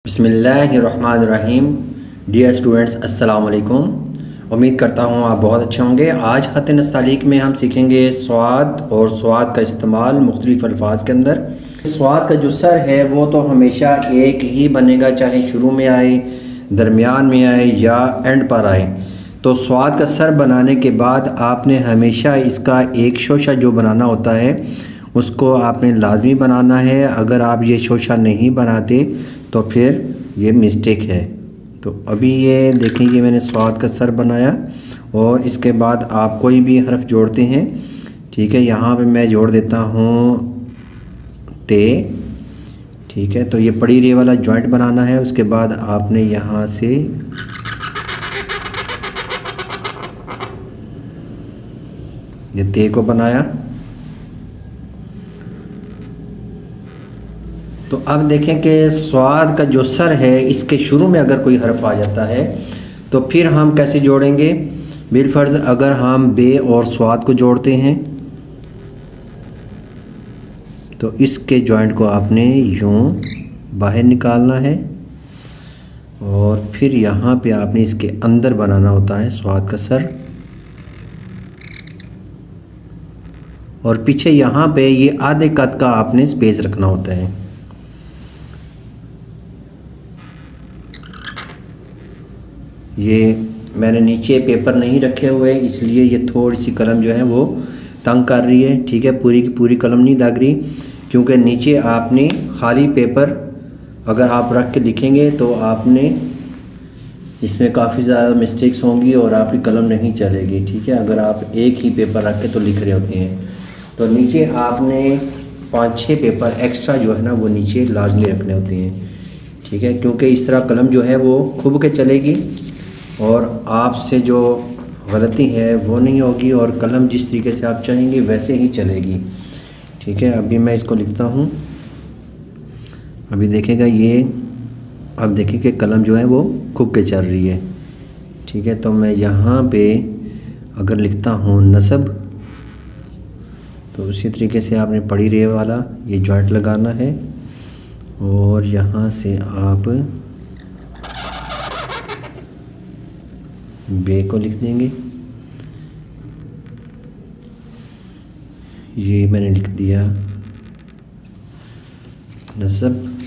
बिस्मिल्लाहिर्रहमानिर्रहीम। Dear students, अस्सलाम वालेकुम। उम्मीद करता हूँ आप बहुत अच्छे होंगे। आज ख़त नस्तालीक में हम सीखेंगे स्वाद और स्वाद का इस्तेमाल मुख्तलिफ़ अल्फाज के अंदर। स्वाद का जो सर है वो तो हमेशा एक ही बनेगा, चाहे शुरू में आए, दरमियान में आए या एंड पर आए। तो स्वाद का सर बनाने के बाद आपने हमेशा इसका एक शोशा जो बनाना होता है उसको आपने लाजमी बनाना है। अगर आप ये शोशा नहीं बनाते तो फिर ये मिस्टेक है। तो अभी ये देखें, ये मैंने स्वाद का सर बनाया और इसके बाद आप कोई भी हर्फ जोड़ते हैं, ठीक है। यहाँ पे मैं जोड़ देता हूँ ते, ठीक है। तो ये पड़ी रे वाला जॉइंट बनाना है। उसके बाद आपने यहाँ से ये ते को बनाया। तो अब देखें कि स्वाद का जो सर है इसके शुरू में अगर कोई हर्फ आ जाता है तो फिर हम कैसे जोड़ेंगे। बिलफर्ज अगर हम बे और स्वाद को जोड़ते हैं तो इसके जॉइंट को आपने यूं बाहर निकालना है और फिर यहाँ पे आपने इसके अंदर बनाना होता है स्वाद का सर, और पीछे यहाँ पे ये आधे कद का आपने स्पेस रखना होता है। ये मैंने नीचे पेपर नहीं रखे हुए इसलिए ये थोड़ी सी कलम जो है वो तंग कर रही है, ठीक है। पूरी की पूरी कलम नहीं लग रही, क्योंकि नीचे आपने खाली पेपर अगर आप रख के लिखेंगे तो आपने इसमें काफ़ी ज़्यादा मिस्टेक्स होंगी और आपकी कलम नहीं चलेगी, ठीक है। अगर आप एक ही पेपर रख के तो लिख रहे होते हैं तो नीचे आपने 5-6 पेपर एक्स्ट्रा जो है ना वो नीचे लाजमी रखने होते हैं, ठीक है। क्योंकि इस तरह कलम जो है वो खुब के चलेगी और आपसे जो गलती है वो नहीं होगी और कलम जिस तरीके से आप चाहेंगे वैसे ही चलेगी, ठीक है। अभी मैं इसको लिखता हूँ। अभी देखेगा ये, अब देखिए कि कलम जो है वो खुब के चल रही है, ठीक है। तो मैं यहाँ पे अगर लिखता हूँ नस्ब तो उसी तरीके से आपने पड़ी रे वाला ये जॉइंट लगाना है और यहाँ से आप बे को लिख देंगे। ये मैंने लिख दिया नस्ब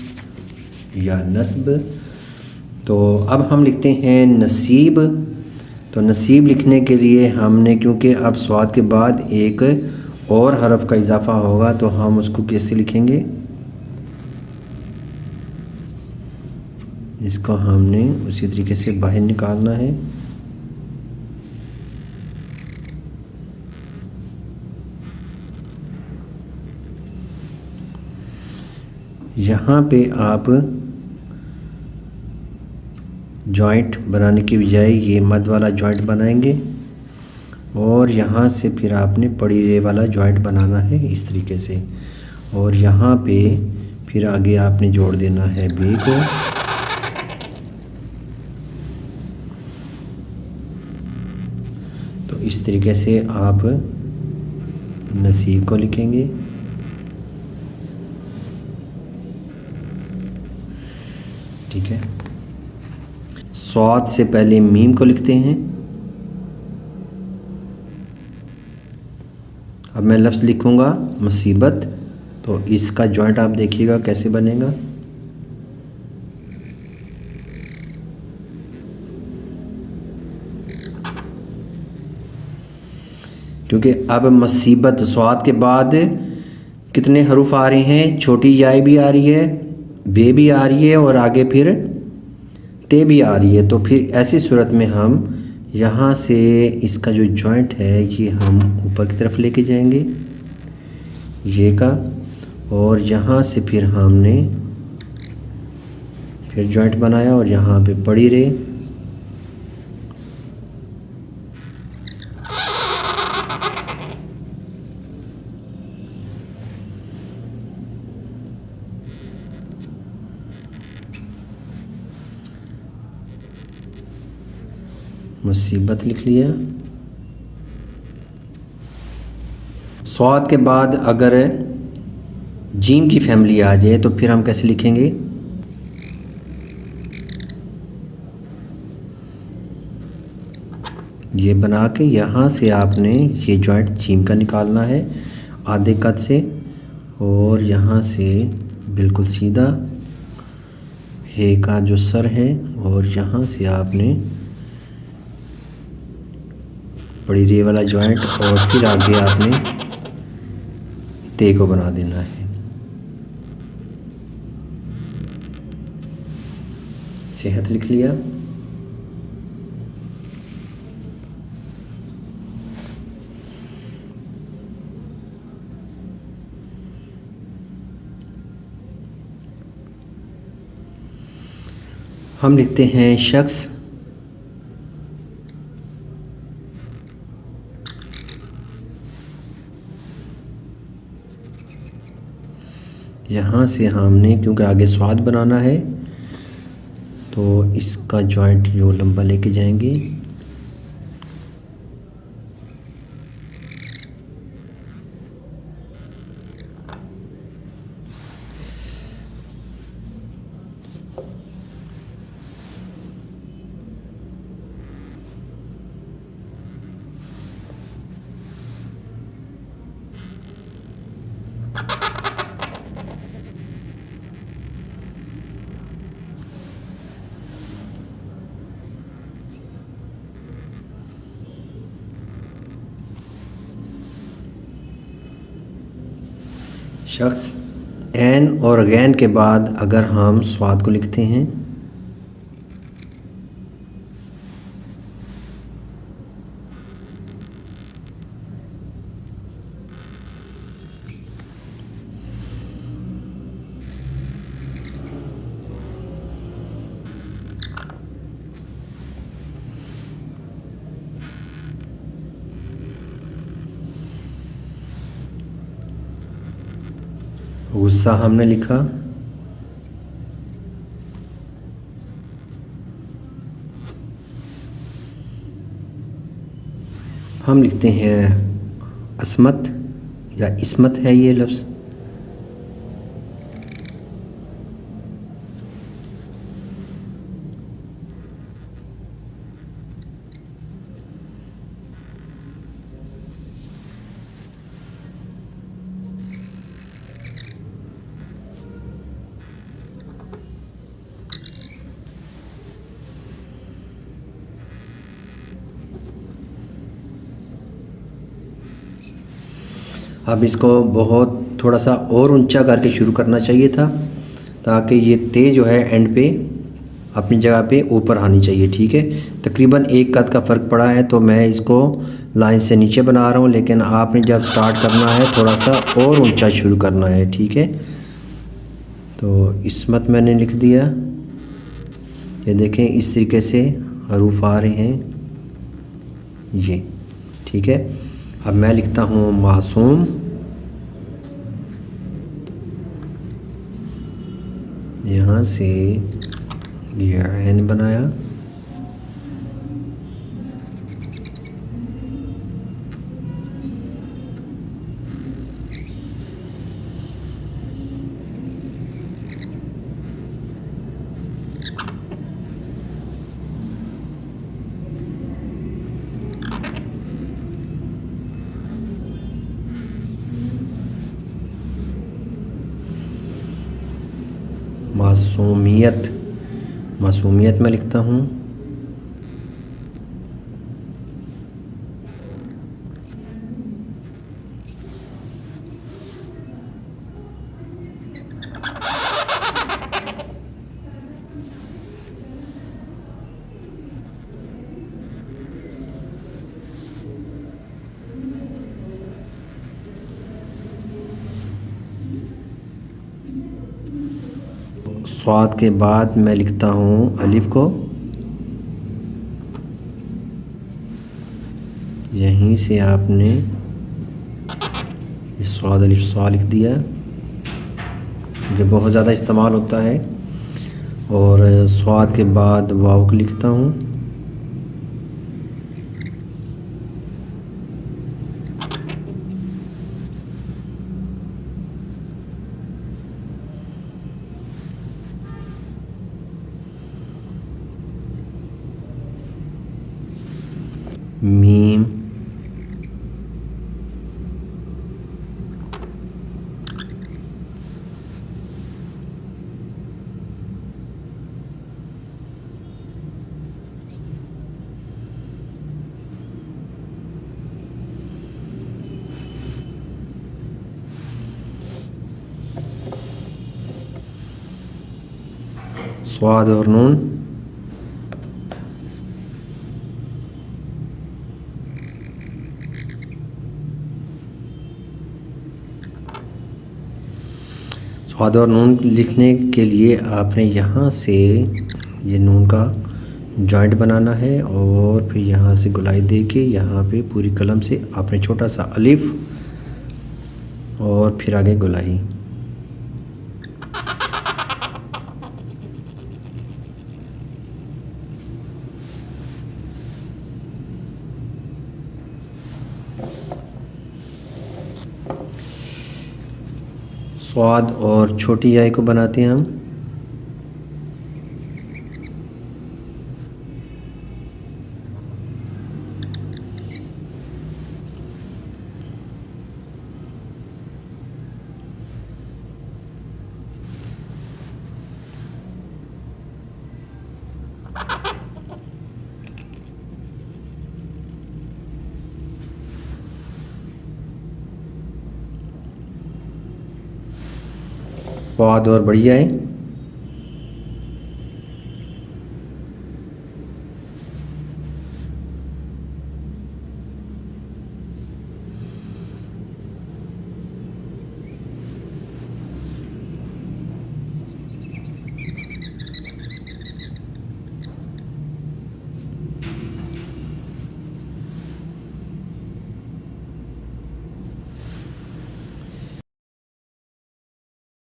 या नस्ब। तो अब हम लिखते हैं नसीब। तो नसीब लिखने के लिए हमने, क्योंकि अब स्वाद के बाद एक और हरफ का इजाफा होगा तो हम उसको कैसे लिखेंगे, इसको हमने उसी तरीके से बाहर निकालना है। यहाँ पे आप जॉइंट बनाने की बजाय ये मद वाला जॉइंट बनाएंगे और यहाँ से फिर आपने पड़ी रे वाला जॉइंट बनाना है इस तरीके से, और यहाँ पे फिर आगे आपने जोड़ देना है बे को। तो इस तरीके से आप नसीब को लिखेंगे, ठीक है। स्वाद से पहले मीम को लिखते हैं। अब मैं लफ्ज़ लिखूंगा मुसीबत, तो इसका जॉइंट आप देखिएगा कैसे बनेगा। क्योंकि अब मुसीबत स्वाद के बाद कितने हरूफ आ रहे हैं, छोटी याई भी आ रही है, बे भी आ रही है और आगे फिर ते भी आ रही है। तो फिर ऐसी सूरत में हम यहाँ से इसका जो जॉइंट है ये हम ऊपर की तरफ लेके जाएंगे ये का, और यहाँ से फिर हमने फिर जॉइंट बनाया और यहाँ पे पड़ी रे। मुसीबत लिख लिया। स्वाद के बाद अगर जीम की फैमिली आ जाए तो फिर हम कैसे लिखेंगे, ये बना के यहाँ से आपने ये जॉइंट चीम का निकालना है आधे कद से, और यहाँ से बिल्कुल सीधा हे का जो सर है, और यहाँ से आपने बड़ी रे वाला जॉइंट, और फिर आगे आपने ते को बना देना है। सेहत लिख लिया। हम लिखते हैं शख्स। यहाँ से हमने क्योंकि आगे स्वाद बनाना है तो इसका जॉइंट जो लंबा लेके जाएंगे। शख्स एन और गैन के बाद अगर हम स्वाद को लिखते हैं, गुस्सा हमने लिखा। हम लिखते हैं असमत या इसमत है ये लफ्ज़। अब इसको बहुत थोड़ा सा और ऊंचा करके शुरू करना चाहिए था, ताकि ये ते जो है एंड पे अपनी जगह पे ऊपर आनी चाहिए। ठीक है, तकरीबन एक कद का फ़र्क पड़ा है तो मैं इसको लाइन से नीचे बना रहा हूँ, लेकिन आपने जब स्टार्ट करना है थोड़ा सा और ऊंचा शुरू करना है। ठीक है, तो इसमत मैंने लिख दिया। ये देखें इस तरीके से हरूफ आ रहे हैं ये। ठीक है, अब मैं लिखता हूँ मासूम। यहाँ से ये एन बनाया, मासूमियत। मासूमियत में लिखता हूँ। स्वाद के बाद मैं लिखता हूँ अलिफ को। यहीं से आपने ये स्वाद अलिफ स्वा लिख दिया, जो बहुत ज़्यादा इस्तेमाल होता है। और स्वाद के बाद वाव को लिखता हूँ। मीम स्वाद और नून स्वाद और नून लिखने के लिए आपने यहाँ से ये नून का जॉइंट बनाना है और फिर यहाँ से गोलाई दे के यहाँ पे पूरी कलम से आपने छोटा सा अलिफ और फिर आगे गोलाई। स्वाद और छोटी आई को बनाते हैं हम। स्वाद और बढ़िया है।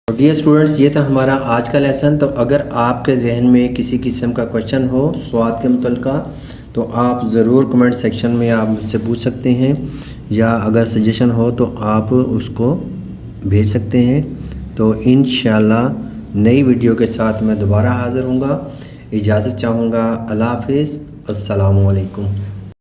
डियर स्टूडेंट्स, ये था हमारा आज का लेसन। तो अगर आपके जहन में किसी किस्म का क्वेश्चन हो स्वाद के मुतल्लिक़ तो आप ज़रूर कमेंट सेक्शन में आप मुझसे पूछ सकते हैं, या अगर सजेशन हो तो आप उसको भेज सकते हैं। तो इंशाअल्लाह नई वीडियो के साथ मैं दोबारा हाज़िर हूँगा। इजाज़त चाहूँगा। अल्लाह हाफ़िज़। अस्सलामु अलैकुम।